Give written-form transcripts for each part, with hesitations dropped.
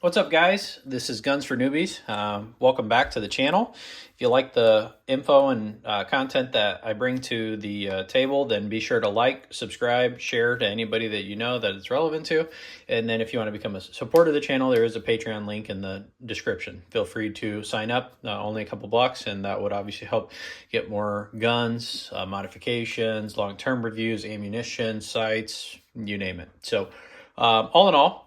What's up, guys? This is Guns for Newbies. Welcome back to the channel. If you like the info and content that I bring to the table, then be sure to like, subscribe, share to anybody that you know that it's relevant to. And then if you want to become a supporter of the channel, there is a Patreon link in the description. Feel free to sign up, only a couple bucks, and that would obviously help get more guns, modifications, long-term reviews, ammunition, sights, you name it. So all in all,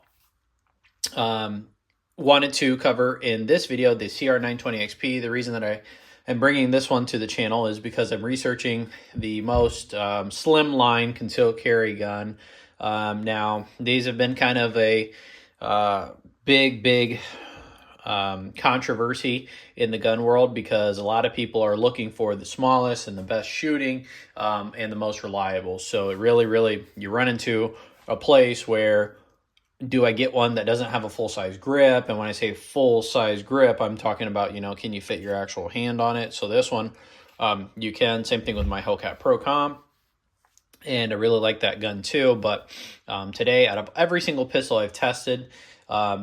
wanted to cover in this video the CR920XP. The reason that I am bringing this one to the channel is because I'm researching the most slimline concealed carry gun. Now, these have been kind of a big controversy in the gun world because a lot of people are looking for the smallest and the best shooting and the most reliable. So it really, you run into a place where, do I get one that doesn't have a full-size grip? And when I say full-size grip, I'm talking about, can you fit your actual hand on it? So this one, you can. Same thing with my Hellcat Pro Comp. And I really like that gun too. But today, out of every single pistol I've tested,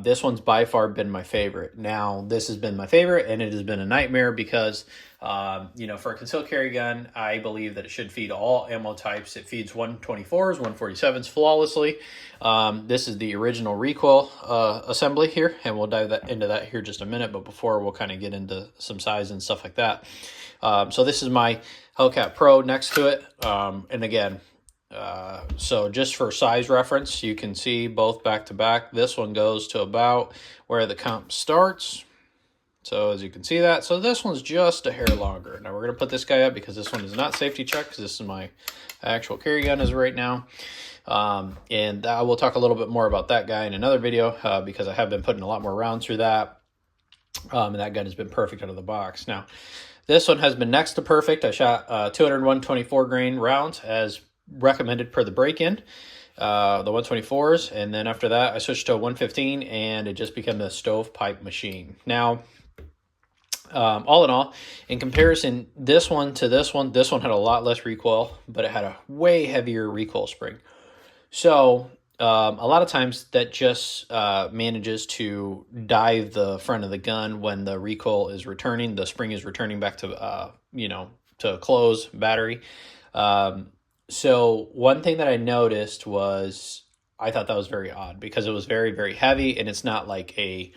this one's by far been my favorite. Now, this has been my favorite, and it has been a nightmare because, for a concealed carry gun, I believe that it should feed all ammo types. It feeds 124s, 147s flawlessly. This is the original recoil assembly here, and we'll dive into that here just a minute. But before, we'll kind of get into some size and stuff like that. So this is my Hellcat Pro next to it. And again, so just for size reference, you can see both back to back. This one goes to about where the comp starts. So as you can see that, so this one's just a hair longer. Now we're going to put this guy up because this one is not safety checked, because this is my actual carry gun as right now. And I will talk a little bit more about that guy in another video because I have been putting a lot more rounds through that. And that gun has been perfect out of the box. Now, this one has been next to perfect. I shot 201 24 grain rounds as recommended per the break-in, the 124s, and then after that I switched to a 115, and it just became a stovepipe machine. Now, all in all, in comparison, this one to this one had a lot less recoil, but it had a way heavier recoil spring. So a lot of times that just manages to dive the front of the gun when the recoil is returning, the spring is returning back to to close battery. So one thing that I noticed was, I thought that was very odd because it was very heavy, and it's not like a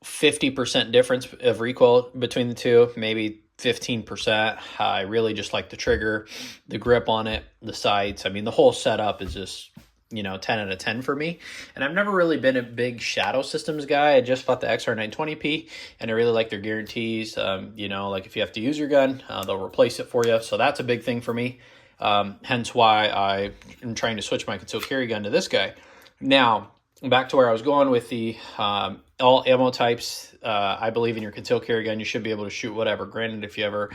50% difference of recoil between the two, maybe 15%. I really just like the trigger, the grip on it, the sights. I mean, the whole setup is just, 10 out of 10 for me. And I've never really been a big shadow systems guy. I just bought the XR920P, and I really like their guarantees. Like if you have to use your gun, they'll replace it for you. So that's a big thing for me. Hence why I am trying to switch my concealed carry gun to this guy. Now, back to where I was going with the all ammo types. I believe in your concealed carry gun, you should be able to shoot whatever. Granted, if you ever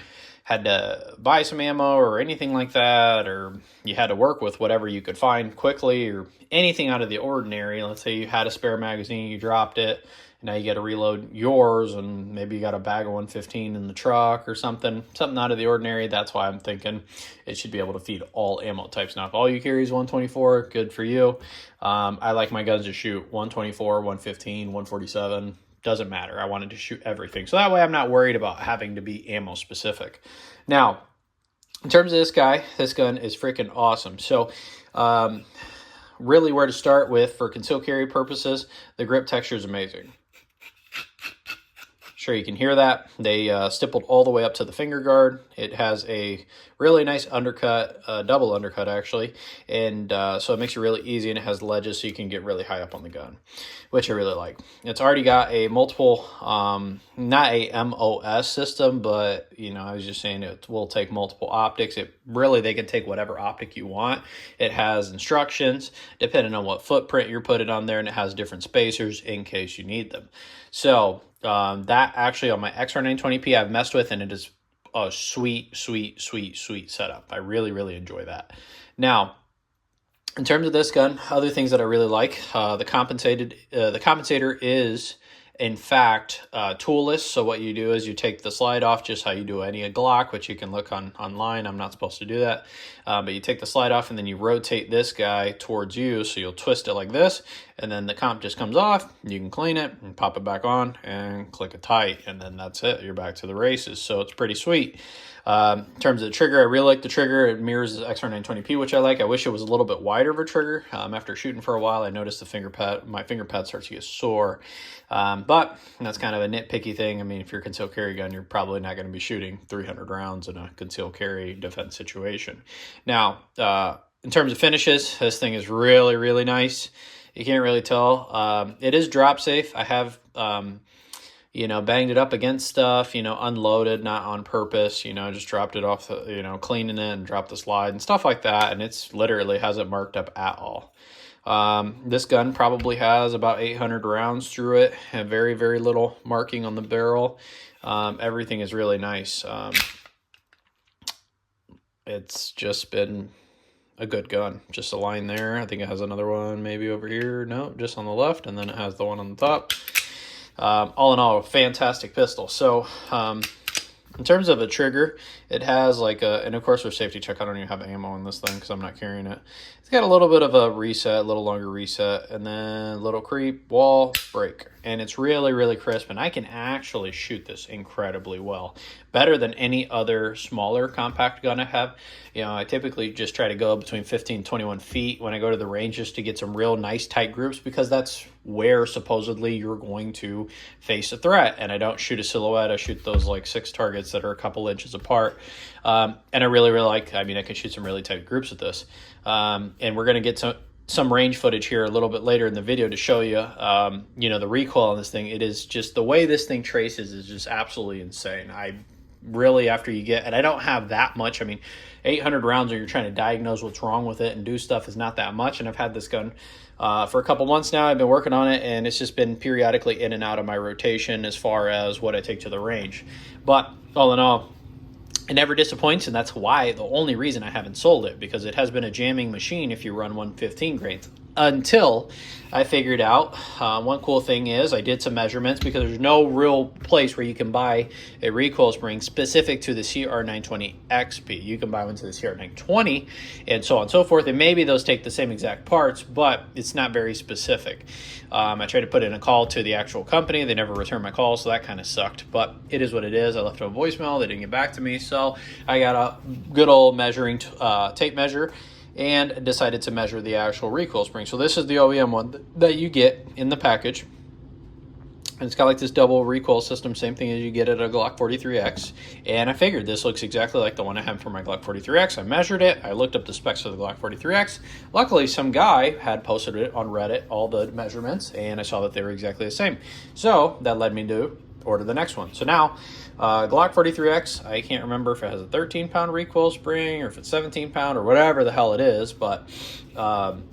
had to buy some ammo or anything like that, or you had to work with whatever you could find quickly, or anything out of the ordinary, let's say you had a spare magazine, you dropped it, and now you got to reload yours, and maybe you got a bag of 115 in the truck or something out of the ordinary. That's why I'm thinking it should be able to feed all ammo types. Now, if all you carry is 124, good for you. I like my guns to shoot 124, 115, 147. Doesn't matter. I wanted to shoot everything. So that way I'm not worried about having to be ammo specific. Now, in terms of this guy, this gun is freaking awesome. So, really where to start with for concealed carry purposes, the grip texture is amazing. Sure, you can hear that. They stippled all the way up to the finger guard. It has a really nice undercut, double undercut actually, and so it makes it really easy, and it has ledges so you can get really high up on the gun, which I really like. It's already got a multiple, not a MOS system, but I was just saying it will take multiple optics. They can take whatever optic you want. It has instructions depending on what footprint you're putting on there, and it has different spacers in case you need them. So that actually on my XR920P I've messed with, and it is a sweet setup. I really enjoy that. Now, in terms of this gun, other things that I really like, the compensator is in fact, toolless. So what you do is you take the slide off just how you do any Glock, which you can look online. I'm not supposed to do that. But you take the slide off and then you rotate this guy towards you. So you'll twist it like this, and then the comp just comes off. You can clean it and pop it back on and click it tight. And then that's it. You're back to the races. So it's pretty sweet. In terms of the trigger, I really like the trigger. It mirrors the XR920P, which I like. I wish it was a little bit wider of a trigger. After shooting for a while, I noticed my finger pad starts to get sore. But that's kind of a nitpicky thing. I mean, if you're a concealed carry gun, you're probably not going to be shooting 300 rounds in a concealed carry defense situation. Now, in terms of finishes, this thing is really, really nice. You can't really tell. It is drop safe. I have... banged it up against stuff, unloaded, not on purpose, just dropped it off, cleaning it and dropped the slide and stuff like that. And it's literally hasn't marked up at all. This gun probably has about 800 rounds through it, and very, very little marking on the barrel. Everything is really nice. It's just been a good gun. Just a line there. I think it has another one maybe over here. No, just on the left, and then it has the one on the top. All in all, a fantastic pistol. So, in terms of a trigger, it has like and of course for safety check, I don't even have ammo on this thing because I'm not carrying it. It's got a little bit of a reset, a little longer reset, and then a little creep, wall, break. And it's really, really crisp, and I can actually shoot this incredibly well. Better than any other smaller compact gun I have. I typically just try to go between 15 and 21 feet when I go to the range just to get some real nice tight groups, because that's where supposedly you're going to face a threat. And I don't shoot a silhouette. I shoot those like 6 targets that are a couple inches apart. And I really, really like, I can shoot some really tight groups with this. And we're going to get some range footage here a little bit later in the video to show you, the recoil on this thing. It is just, the way this thing traces is just absolutely insane. Really, after you get, and I don't have that much, 800 rounds when you're trying to diagnose what's wrong with it and do stuff is not that much. And I've had this gun for a couple months now. I've been working on it, and it's just been periodically in and out of my rotation as far as what I take to the range. But all in all, it never disappoints, and that's why, the only reason I haven't sold it, because it has been a jamming machine if you run 115 grains. Until I figured out, one cool thing is I did some measurements, because there's no real place where you can buy a recoil spring specific to the CR920XP. You can buy one to the CR920 and so on and so forth, and maybe those take the same exact parts, but it's not very specific. I tried to put in a call to the actual company. They never returned my call, so that kind of sucked, but it is what it is. I left them a voicemail. They didn't get back to me, so I got a good old measuring tape measure and decided to measure the actual recoil spring. So this is the OEM one that you get in the package. And it's got like this double recoil system, same thing as you get at a Glock 43X. And I figured this looks exactly like the one I have for my Glock 43X. I measured it. I looked up the specs of the Glock 43X. Luckily, some guy had posted it on Reddit, all the measurements, and I saw that they were exactly the same. So that led me to order the next one. So now, Glock 43X, I can't remember if it has a 13-pound recoil spring or if it's 17-pound or whatever the hell it is, but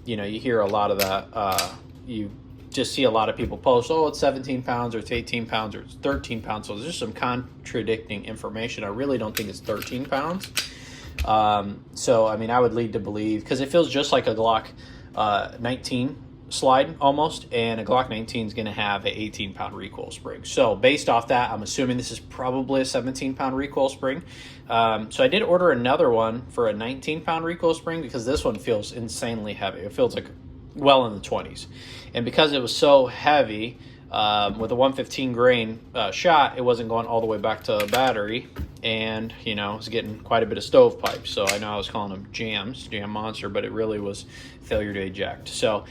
you hear a lot of that. You just see a lot of people post, oh, it's 17 pounds or it's 18 pounds or it's 13 pounds. So there's just some contradicting information. I really don't think it's 13 pounds. So, I would lead to believe, because it feels just like a Glock 19 slide almost, and a Glock 19 is going to have an 18-pound recoil spring. So based off that, I'm assuming this is probably a 17-pound recoil spring. So I did order another one for a 19-pound recoil spring, because this one feels insanely heavy. It feels like well in the 20s. And because it was so heavy, with a 115 grain shot, it wasn't going all the way back to battery, and it was getting quite a bit of stovepipe. So I know I was calling them jam monster, but it really was failure to eject. So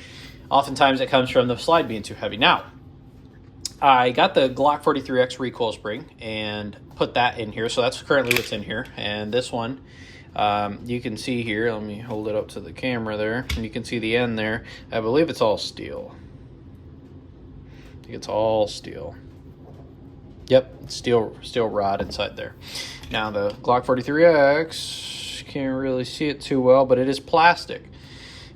oftentimes it comes from the slide being too heavy. Now, I got the Glock 43X recoil spring and put that in here. So that's currently what's in here. And this one, you can see here, let me hold it up to the camera there, and you can see the end there. I believe it's all steel. I think it's all steel. Yep, steel rod inside there. Now the Glock 43X, can't really see it too well, but it is plastic.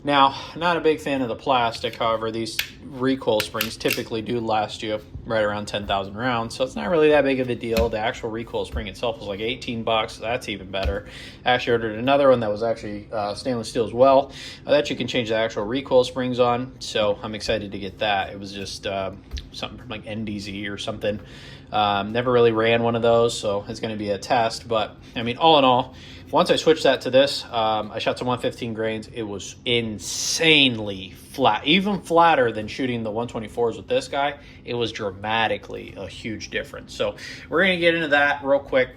Now, not a big fan of the plastic. However, these recoil springs typically do last you right around 10,000 rounds, so it's not really that big of a deal. The actual recoil spring itself was like 18 bucks. So that's even better. I actually ordered another one that was actually stainless steel as well, that you can change the actual recoil springs on, so I'm excited to get that. It was just something from like NDZ or something. Never really ran one of those, so it's going to be a test. But I mean, all in all, once I switched that to this, I shot some 115 grains. It was insanely flat, even flatter than shooting the 124s with this guy. It was dramatically a huge difference. So we're going to get into that real quick.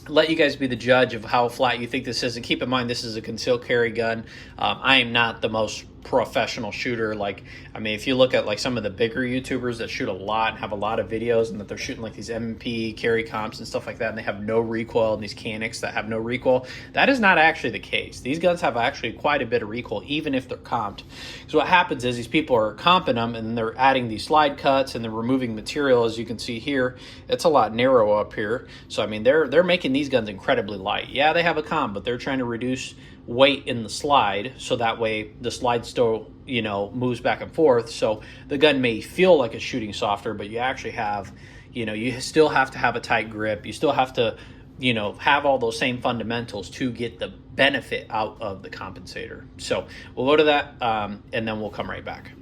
Let you guys be the judge of how flat you think this is, and keep in mind this is a concealed carry gun. I am not the most professional shooter. Like, I mean, if you look at like some of the bigger YouTubers that shoot a lot and have a lot of videos, and that they're shooting like these MP carry comps and stuff like that, and they have no recoil, and these Canics that have no recoil, that is not actually the case. These guns have actually quite a bit of recoil, even if they're comped. So what happens is these people are comping them, and they're adding these slide cuts, and they're removing material. As you can see here, it's a lot narrow up here. So I mean, they're making these guns incredibly light. Yeah, they have a comp, but they're trying to reduce weight in the slide, so that way the slide still, you know, moves back and forth. So the gun may feel like it's shooting softer, but you actually have, you know, you still have to have a tight grip. You still have to, you know, have all those same fundamentals to get the benefit out of the compensator. So we'll go to that, and then we'll come right back.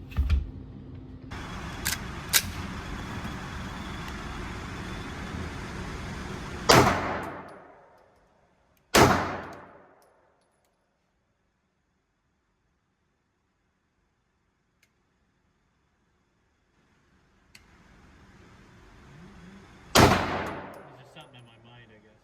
Something in my mind, I guess.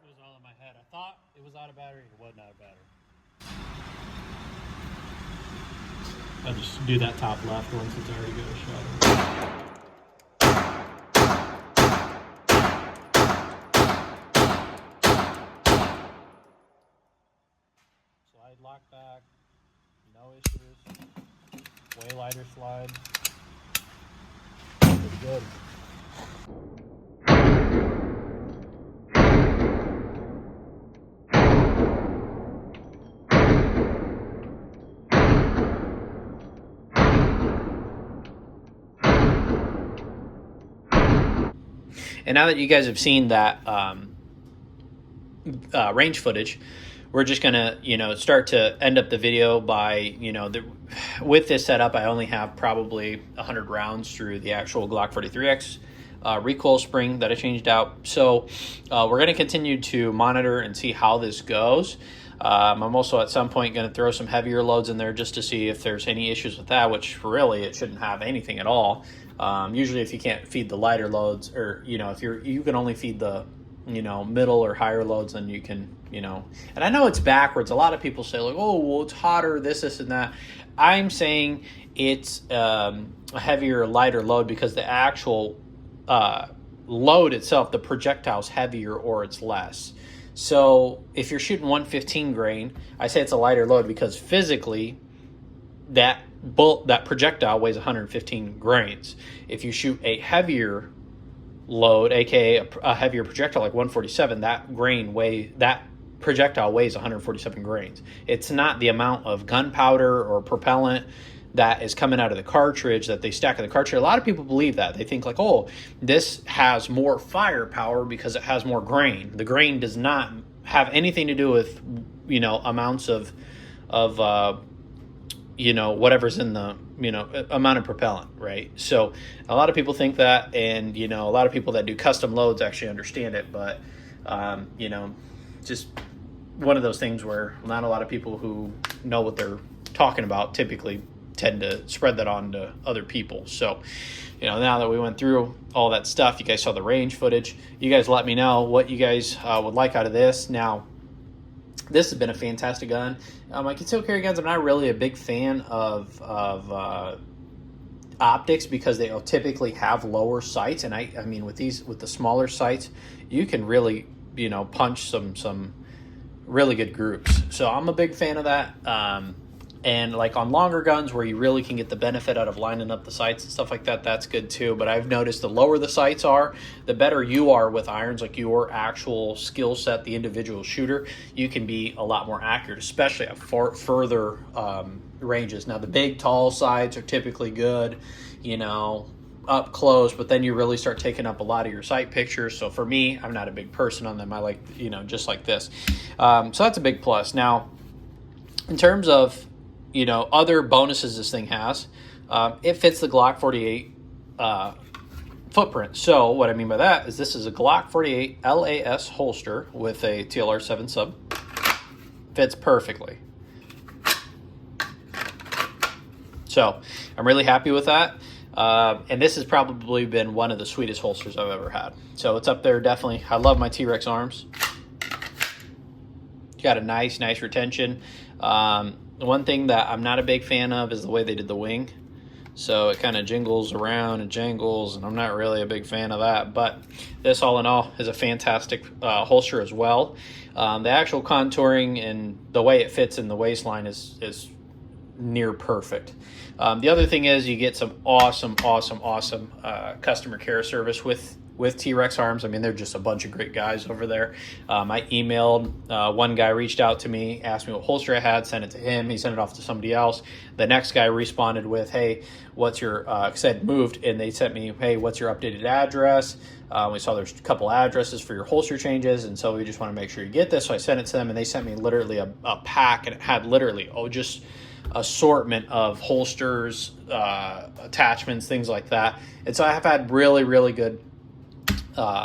It was all in my head. I thought it was out of battery. It wasn't out of battery. I'll just do that top left once it's already got a shot. Lock back, no issues, way lighter slide, pretty good. And now that you guys have seen that range footage, we're just gonna, you know, start to end up the video by, you know, with this setup, I only have probably 100 rounds through the actual Glock 43X recoil spring that I changed out. So we're gonna continue to monitor and see how this goes. I'm also at some point going to throw some heavier loads in there just to see if there's any issues with that, which really it shouldn't have anything at all. Usually if you can't feed the lighter loads, or, you know, if you can only feed the, you know, middle or higher loads, then you can, you know, and I know it's backwards. A lot of people say like, oh, well, it's hotter, this and that. I'm saying it's a heavier, lighter load because the actual load itself, the projectile's heavier or it's less. So if you're shooting 115 grain, I say it's a lighter load because physically that projectile weighs 115 grains. If you shoot a heavier load, aka a heavier projectile like 147, that projectile weighs 147 grains. It's not the amount of gunpowder or propellant that is coming out of the cartridge that they stack in the cartridge. A lot of people believe that. They think like, oh, this has more firepower because it has more grain. The grain does not have anything to do with, you know, amounts of you know, whatever's in the, you know, amount of propellant, right? So a lot of people think that, and, you know, a lot of people that do custom loads actually understand it, but, you know, just one of those things where not a lot of people who know what they're talking about typically tend to spread that on to other people. So, you know, now that we went through all that stuff, you guys saw the range footage. You guys let me know what you guys would like out of this. Now, this has been a fantastic gun. My concealed carry guns, I'm not really a big fan of optics because they typically have lower sights, and I mean with the smaller sights, you can really, you know, punch some really good groups. So I'm a big fan of that. And like on longer guns where you really can get the benefit out of lining up the sights and stuff like that, that's good too. But I've noticed the lower the sights are, the better you are with irons, like your actual skill set, the individual shooter, you can be a lot more accurate, especially at further ranges. Now the big, tall sights are typically good, you know, up close, but then you really start taking up a lot of your sight pictures. So for me, I'm not a big person on them. I like, you know, just like this. So that's a big plus. Now, in terms of, you know, other bonuses this thing has, it fits the Glock 48 footprint. So what I mean by that is this is a Glock 48 LAS holster with a TLR 7 sub. Fits perfectly. So I'm really happy with that. And this has probably been one of the sweetest holsters I've ever had. So it's up there, definitely. I love my T-Rex arms. Got a nice retention. The one thing that I'm not a big fan of is the way they did the wing. So it kind of jingles around and jangles, and I'm not really a big fan of that. But this, all in all, is a fantastic holster as well. The actual contouring and the way it fits in the waistline is near perfect. The other thing is you get some awesome customer care service with T-Rex arms. I mean, they're just a bunch of great guys over there. I emailed, one guy reached out to me, asked me what holster I had, sent it to him. He sent it off to somebody else. The next guy responded with, hey, what's your, said moved, and they sent me, hey, what's your updated address? We saw there's a couple addresses for your holster changes, and so we just want to make sure you get this. So I sent it to them, and they sent me literally a pack, and it had literally, just assortment of holsters, attachments, things like that. And so I have had really good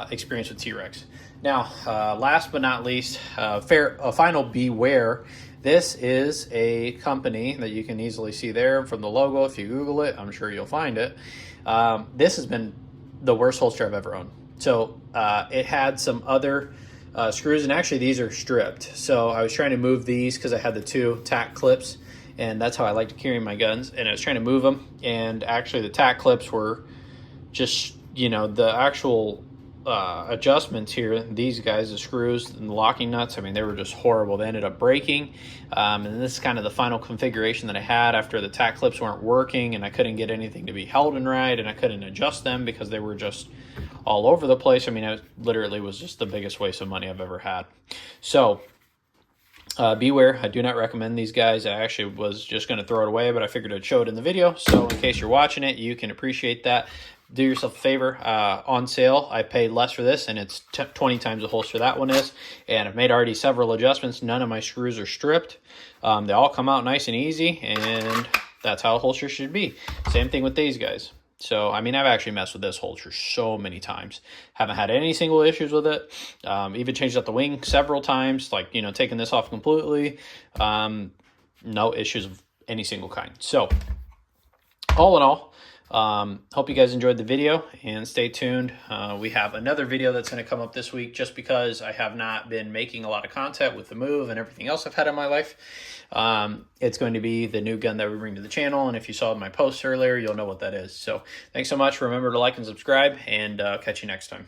experience with T-Rex. Now, last but not least, final beware. This is a company that you can easily see there from the logo. If you Google it, I'm sure you'll find it. This has been the worst holster I've ever owned. So it had some other screws, and actually these are stripped. So I was trying to move these because I had the two tack clips, and that's how I like to carry my guns. And I was trying to move them, and actually the tack clips were just, you know, the actual adjustments here, these guys, the screws and the locking nuts, I mean, they were just horrible. They ended up breaking. And this is kind of the final configuration that I had after the tack clips weren't working, and I couldn't get anything to be held in right, and I couldn't adjust them because they were just all over the place. I mean, it literally was just the biggest waste of money I've ever had. So beware. I do not recommend these guys. I actually was just going to throw it away, but I figured I'd show it in the video. So in case you're watching it, you can appreciate that. Do yourself a favor. On sale, I paid less for this, and it's 20 times the holster that one is. And I've made already several adjustments. None of my screws are stripped. They all come out nice and easy, and that's how a holster should be. Same thing with these guys. So, I mean, I've actually messed with this holster so many times. Haven't had any single issues with it. Even changed out the wing several times, like, you know, taking this off completely. No issues of any single kind. So, all in all, hope you guys enjoyed the video, and stay tuned. We have another video that's going to come up this week, just because I have not been making a lot of content with the move and everything else I've had in my life. It's going to be the new gun that we bring to the channel, and if you saw my post earlier, you'll know what that is. So thanks so much. Remember to like and subscribe, and catch you next time.